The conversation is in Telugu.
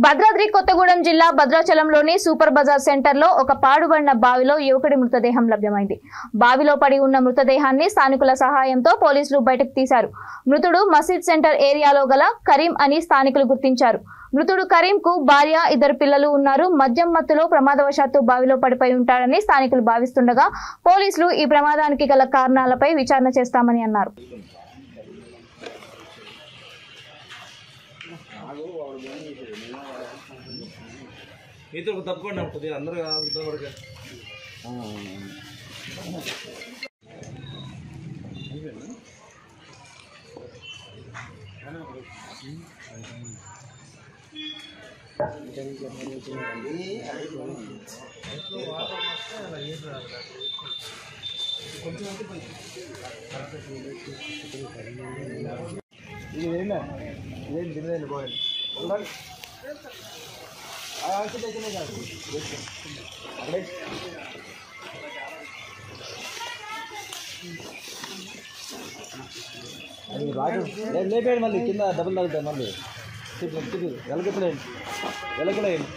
భద్రాద్రి కొత్తగూడెం జిల్లా భద్రాచలంలోని సూపర్ బజార్ సెంటర్లో ఒక పాడుబడిన బావిలో యువకుడి మృతదేహం లభ్యమైంది. బావిలో పడి ఉన్న మృతదేహాన్ని స్థానికుల సహాయంతో పోలీసులు బయటకు తీశారు. మృతుడు మసీద్ సెంటర్ ఏరియాలో గల కరీం అని స్థానికులు గుర్తించారు. మృతుడు కరీంకు భార్య, 2 పిల్లలు ఉన్నారు. మద్యం మత్తులో ప్రమాదవశాత్తు బావిలో పడిపోయి ఉంటాడని స్థానికులు భావిస్తుండగా పోలీసులు ఈ ప్రమాదానికి గల కారణాలపై విచారణ చేస్తామని అన్నారు. మీతో తప్పకుండా ఉంటుంది అందరూ లేపేయండి, మళ్ళీ కింద డబ్బులు తగ్గుతాయి. మళ్ళీ వెలగలేండి.